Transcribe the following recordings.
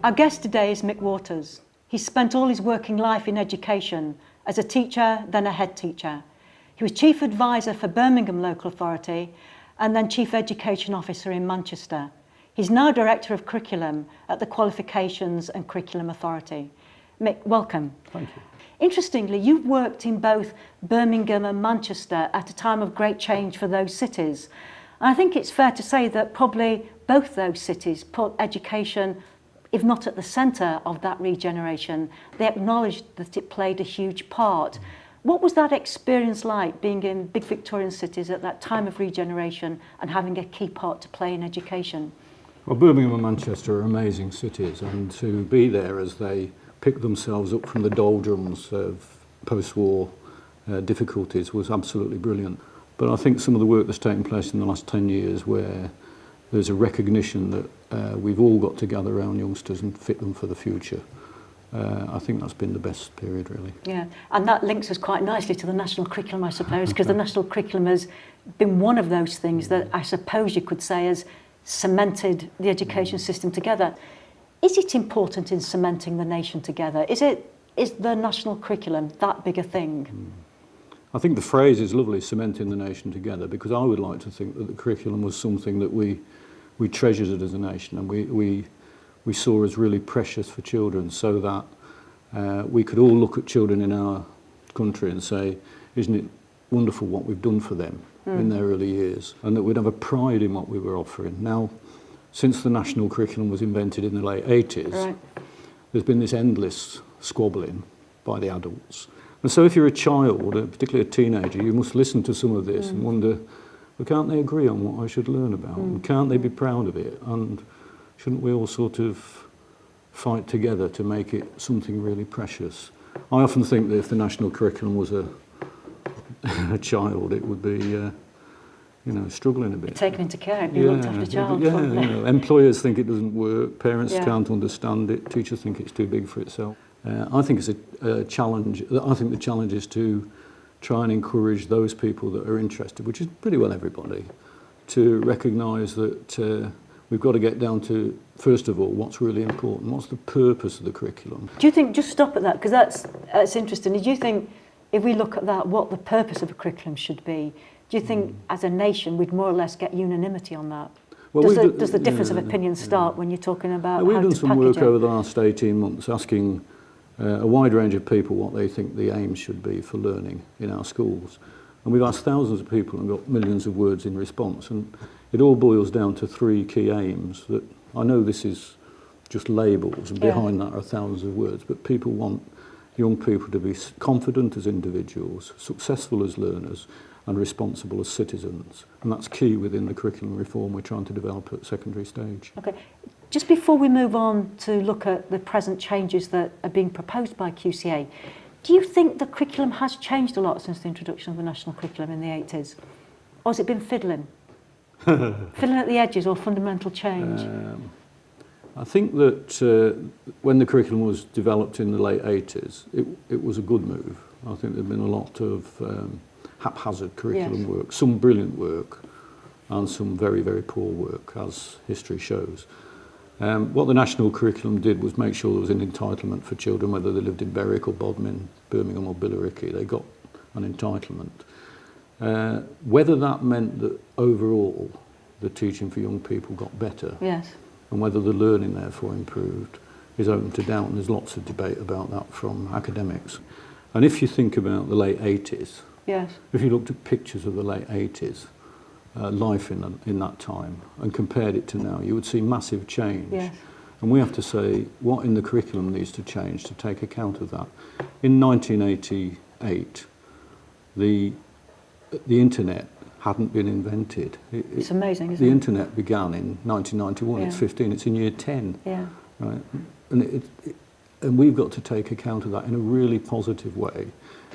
Our guest today is Mick Waters. He's spent all his working life in education, as a teacher, then a head teacher. He was Chief Advisor for Birmingham Local Authority and then Chief Education Officer in Manchester. He's now Director of Curriculum at the Qualifications and Curriculum Authority. Mick, welcome. Thank you. Interestingly, you've worked in both Birmingham and Manchester at a time of great change for those cities. And I think it's fair to say that probably both those cities put education, if not at the centre of that regeneration, they acknowledged that it played a huge part. What was that experience like, being in big Victorian cities at that time of regeneration and having a key part to play in education? Well, Birmingham and Manchester are amazing cities, and to be there as they picked themselves up from the doldrums of post-war difficulties was absolutely brilliant. But I think some of the work that's taken place in the last 10 years, where there's a recognition that we've all got to gather around youngsters and fit them for the future, I think that's been the best period, really. Yeah, and that links us quite nicely to the national curriculum, I suppose, because the national curriculum has been one of those things that I suppose you could say has cemented the education system together. Is it important in cementing the nation together? Is the national curriculum that big a thing? I think the phrase is lovely, cementing the nation together, because I would like to think that the curriculum was something that we treasured it as a nation, and we saw as really precious for children, so that we could all look at children in our country and say, isn't it wonderful what we've done for them in their early years, and that we'd have a pride in what we were offering. Now, since the national curriculum was invented in the late 80s, right, there's been this endless squabbling by the adults. And so if you're a child, particularly a teenager, you must listen to some of this and wonder, well, can't they agree on what I should learn about? And can't they be proud of it? And shouldn't we all sort of fight together to make it something really precious? I often think that if the national curriculum was a child, it would be struggling a bit. Taken into care, be looked after child. Yeah, employers think it doesn't work, parents can't understand it, teachers think it's too big for itself. I think it's a challenge. I think the challenge is to try and encourage those people that are interested, which is pretty well everybody, to recognise that we've got to get down to, first of all, what's really important, what's the purpose of the curriculum. Do you think, just stop at that, because that's interesting, do you think, if we look at that, what the purpose of a curriculum should be, do you think as a nation we'd more or less get unanimity on that? Well, does the difference of opinion start when you're talking about how to package it? We've done some work over the last 18 months asking a wide range of people what they think the aims should be for learning in our schools. And we've asked thousands of people and got millions of words in response. And it all boils down to three key aims that, I know this is just labels and behind that are thousands of words, but people want young people to be confident as individuals, successful as learners, and responsible as citizens. And that's key within the curriculum reform we're trying to develop at secondary stage. Okay. Just before we move on to look at the present changes that are being proposed by QCA, do you think the curriculum has changed a lot since the introduction of the national curriculum in the 80s? Or has it been fiddling? Fiddling at the edges or fundamental change? I think that when the curriculum was developed in the late 80s, it was a good move. I think there'd been a lot of haphazard curriculum work, some brilliant work and some very, very poor work, as history shows. What the national curriculum did was make sure there was an entitlement for children, whether they lived in Berwick or Bodmin, Birmingham or Billericay, they got an entitlement. Whether that meant that overall the teaching for young people got better, and whether the learning therefore improved, is open to doubt, and there's lots of debate about that from academics. And if you think about the late 80s, if you looked at pictures of the late 80s, life in that time, and compared it to now, you would see massive change. And we have to say what in the curriculum needs to change to take account of that. In 1988, the internet hadn't been invented. It's amazing, isn't it? The internet began in 1991, it's 15, it's in year 10. Right? And we've got to take account of that in a really positive way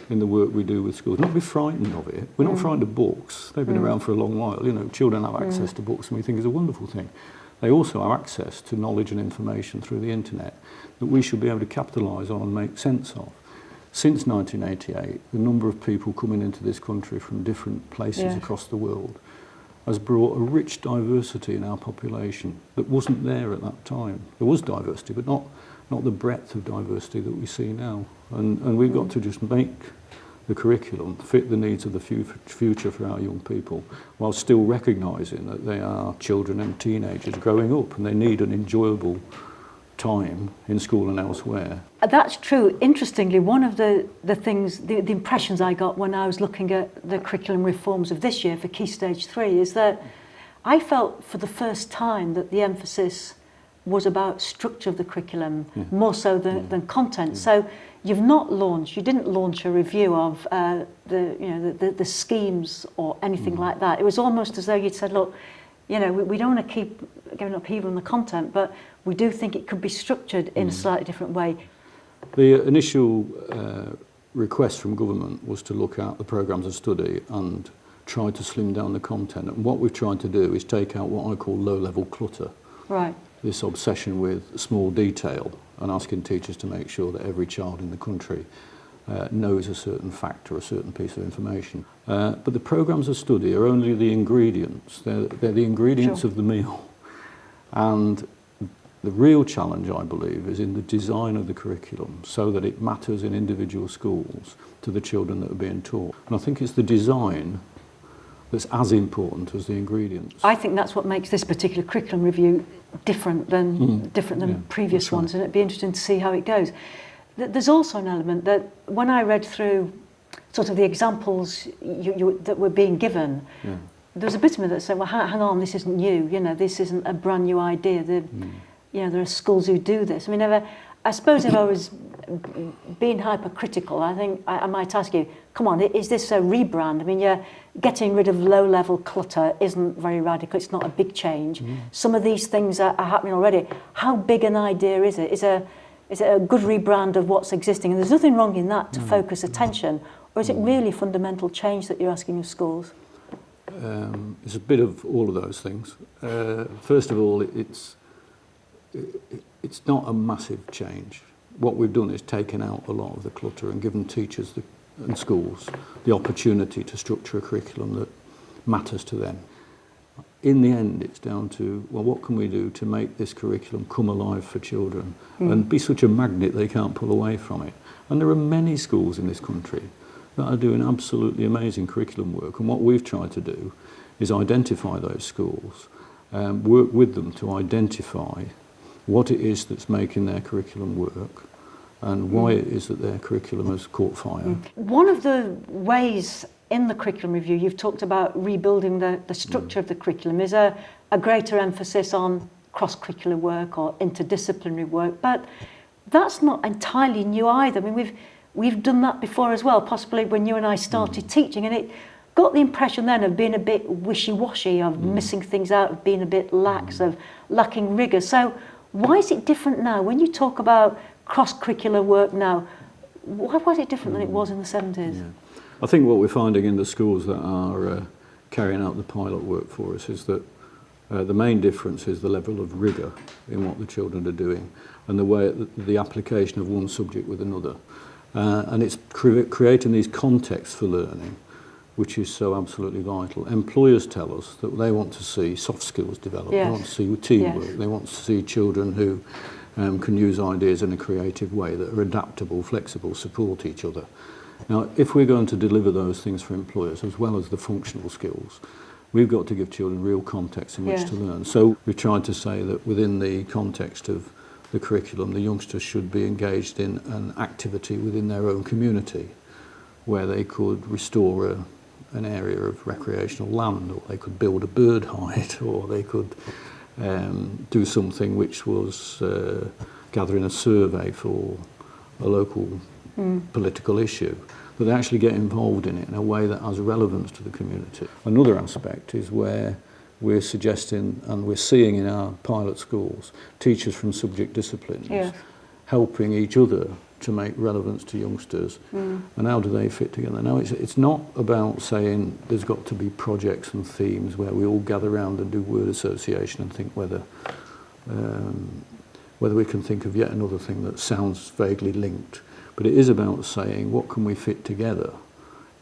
in the work we do with schools. Not be frightened of it. We're not frightened of books. They've been around for a long while. You know, children have access to books and we think it's a wonderful thing. They also have access to knowledge and information through the internet that we should be able to capitalise on and make sense of. Since 1988, the number of people coming into this country from different places across the world has brought a rich diversity in our population that wasn't there at that time. There was diversity, but not the breadth of diversity that we see now. And we've got to just make the curriculum fit the needs of the future for our young people, while still recognising that they are children and teenagers growing up and they need an enjoyable time in school and elsewhere. That's true. Interestingly, one of the things, the impressions I got when I was looking at the curriculum reforms of this year for Key Stage 3 is that I felt for the first time that the emphasis was about structure of the curriculum more so than content. So you didn't launch a review of the schemes or anything like that. It was almost as though you'd said, look, we don't want to keep giving upheaval on the content, but we do think it could be structured in a slightly different way. The initial request from government was to look at the programmes of study and try to slim down the content. And what we've tried to do is take out what I call low-level clutter. Right. This obsession with small detail and asking teachers to make sure that every child in the country knows a certain fact or a certain piece of information. But the programmes of study are only the ingredients. They're the ingredients of the meal. And the real challenge, I believe, is in the design of the curriculum so that it matters in individual schools to the children that are being taught. And I think it's the design that's as important as the ingredients. I think that's what makes this particular curriculum review different than previous ones, and it'd be interesting to see how it goes. There's also an element that when I read through sort of the examples that were being given, there's a bit of me that said, well, hang on, this isn't new. This isn't a brand new idea. There are schools who do this. I mean, I suppose if I was being hypercritical, I think I might ask you, come on, is this a rebrand? I mean, you're getting rid of low-level clutter isn't very radical. It's not a big change. Some of these things are happening already. How big an idea is it? Is it a good rebrand of what's existing? And there's nothing wrong in that to focus attention. Or is it really fundamental change that you're asking of schools? It's a bit of all of those things. First of all, it's not a massive change. What we've done is taken out a lot of the clutter and given teachers and schools the opportunity to structure a curriculum that matters to them. In the end, it's down to, well, what can we do to make this curriculum come alive for children and be such a magnet they can't pull away from it? And there are many schools in this country that are doing absolutely amazing curriculum work, and what we've tried to do is identify those schools, work with them to identify what it is that's making their curriculum work and why it is that their curriculum has caught fire. One of the ways in the curriculum review you've talked about rebuilding the structure of the curriculum is a greater emphasis on cross-curricular work or interdisciplinary work, but that's not entirely new either. I mean, we've done that before as well, possibly when you and I started teaching, and it got the impression then of being a bit wishy-washy, of missing things out, of being a bit lax, of lacking rigour. So why is it different now? When you talk about cross-curricular work now, why was it different than it was in the 70s? Yeah. I think what we're finding in the schools that are carrying out the pilot work for us is that the main difference is the level of rigour in what the children are doing and the way the application of one subject with another. And it's creating these contexts for learning, which is so absolutely vital. Employers tell us that they want to see soft skills develop, they want to see teamwork, they want to see children who can use ideas in a creative way, that are adaptable, flexible, support each other. Now, if we're going to deliver those things for employers, as well as the functional skills, we've got to give children real context in which to learn. So we've tried to say that within the context of the curriculum, the youngsters should be engaged in an activity within their own community, where they could restore an area of recreational land, or they could build a bird hide, or they could do something which was gathering a survey for a local political issue, that they actually get involved in it in a way that has relevance to the community. Another aspect is where we're suggesting, and we're seeing in our pilot schools, teachers from subject disciplines helping each other to make relevance to youngsters, and how do they fit together. Now, it's not about saying there's got to be projects and themes where we all gather around and do word association and think whether we can think of yet another thing that sounds vaguely linked. But it is about saying, what can we fit together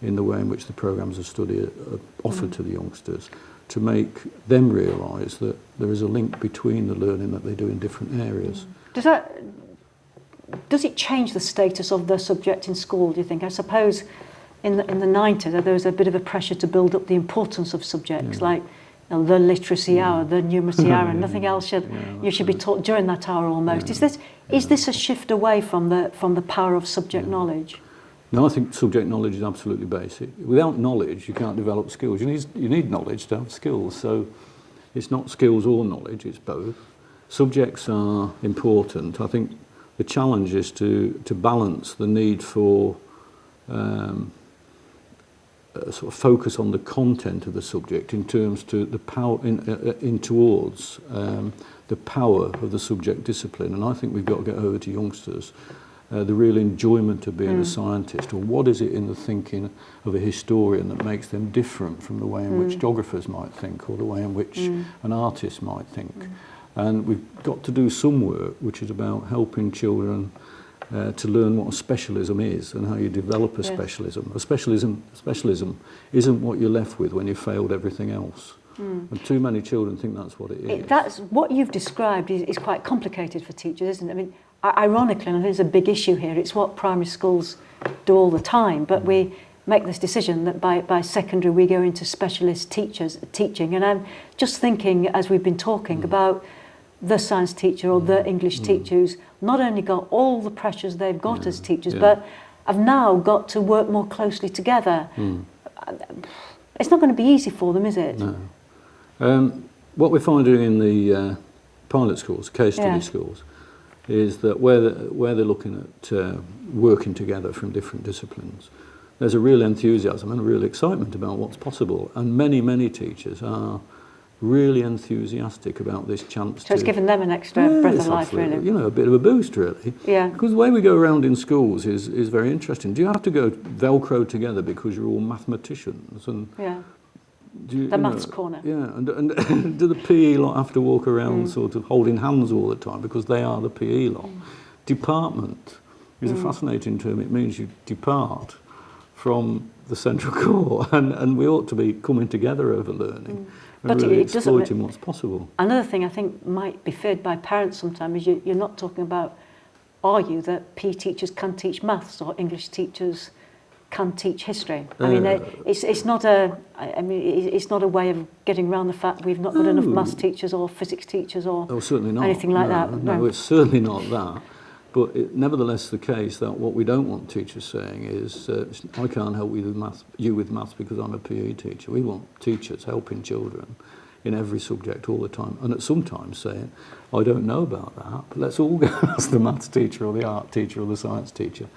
in the way in which the programmes of study are offered to the youngsters to make them realise that there is a link between the learning that they do in different areas. Does it change the status of the subject in school, do you think? I suppose in the 90s there was a bit of a pressure to build up the importance of subjects like the literacy hour, the numeracy hour, and nothing else you should be taught during that hour almost. Is this a shift away from the power of subject knowledge? No, I think subject knowledge is absolutely basic. Without knowledge, you can't develop skills. You need knowledge to have skills. So it's not skills or knowledge, it's both. Subjects are important. I think the challenge is to balance the need for a sort of focus on the content of the subject in terms to the power towards the power of the subject discipline. And I think we've got to get over to youngsters the real enjoyment of being a scientist, or what is it in the thinking of a historian that makes them different from the way in which geographers might think, or the way in which an artist might think. And we've got to do some work which is about helping children to learn what a specialism is and how you develop a specialism. A specialism isn't what you're left with when you've failed everything else. And too many children think that's what it is. That's what you've described is quite complicated for teachers, isn't it? I mean, ironically, and I think it's a big issue here, it's what primary schools do all the time, but we make this decision that by secondary we go into specialist teaching. And I'm just thinking, as we've been talking, about the science teacher or the English teacher who's not only got all the pressures they've got as teachers, but have now got to work more closely together. It's not going to be easy for them, is it? No. What we're finding in the pilot schools, case study schools, is that where they're looking at working together from different disciplines, there's a real enthusiasm and a real excitement about what's possible. And many teachers are really enthusiastic about this chance. So it's given them an extra breath of life, really. You know, a bit of a boost, really. Yeah. Because the way we go around in schools is very interesting. Do you have to go Velcro together because you're all mathematicians? And the maths corner. Yeah, and do the PE lot have to walk around sort of holding hands all the time because they are the PE lot? Department is a fascinating term. It means you depart from the central core, and we ought to be coming together over learning and really exploiting what's possible. Another thing I think might be feared by parents sometimes is you're not talking about, are you, that PE teachers can teach maths or English teachers can teach history. I mean, it's not a way of getting around the fact we've not got enough maths teachers or physics teachers or certainly not. Anything like that. No, it's certainly not that. But nevertheless, the case that what we don't want teachers saying is, I can't help you with maths because I'm a PE teacher. We want teachers helping children in every subject all the time, and at sometimes saying, I don't know about that, but let's all go ask the maths teacher or the art teacher or the science teacher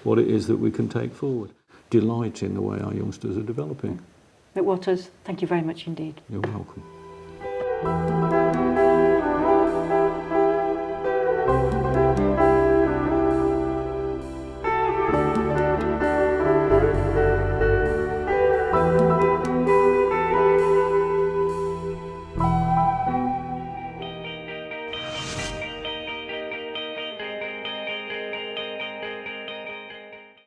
what it is that we can take forward. Delight in the way our youngsters are developing. Mick Waters, thank you very much indeed. You're welcome.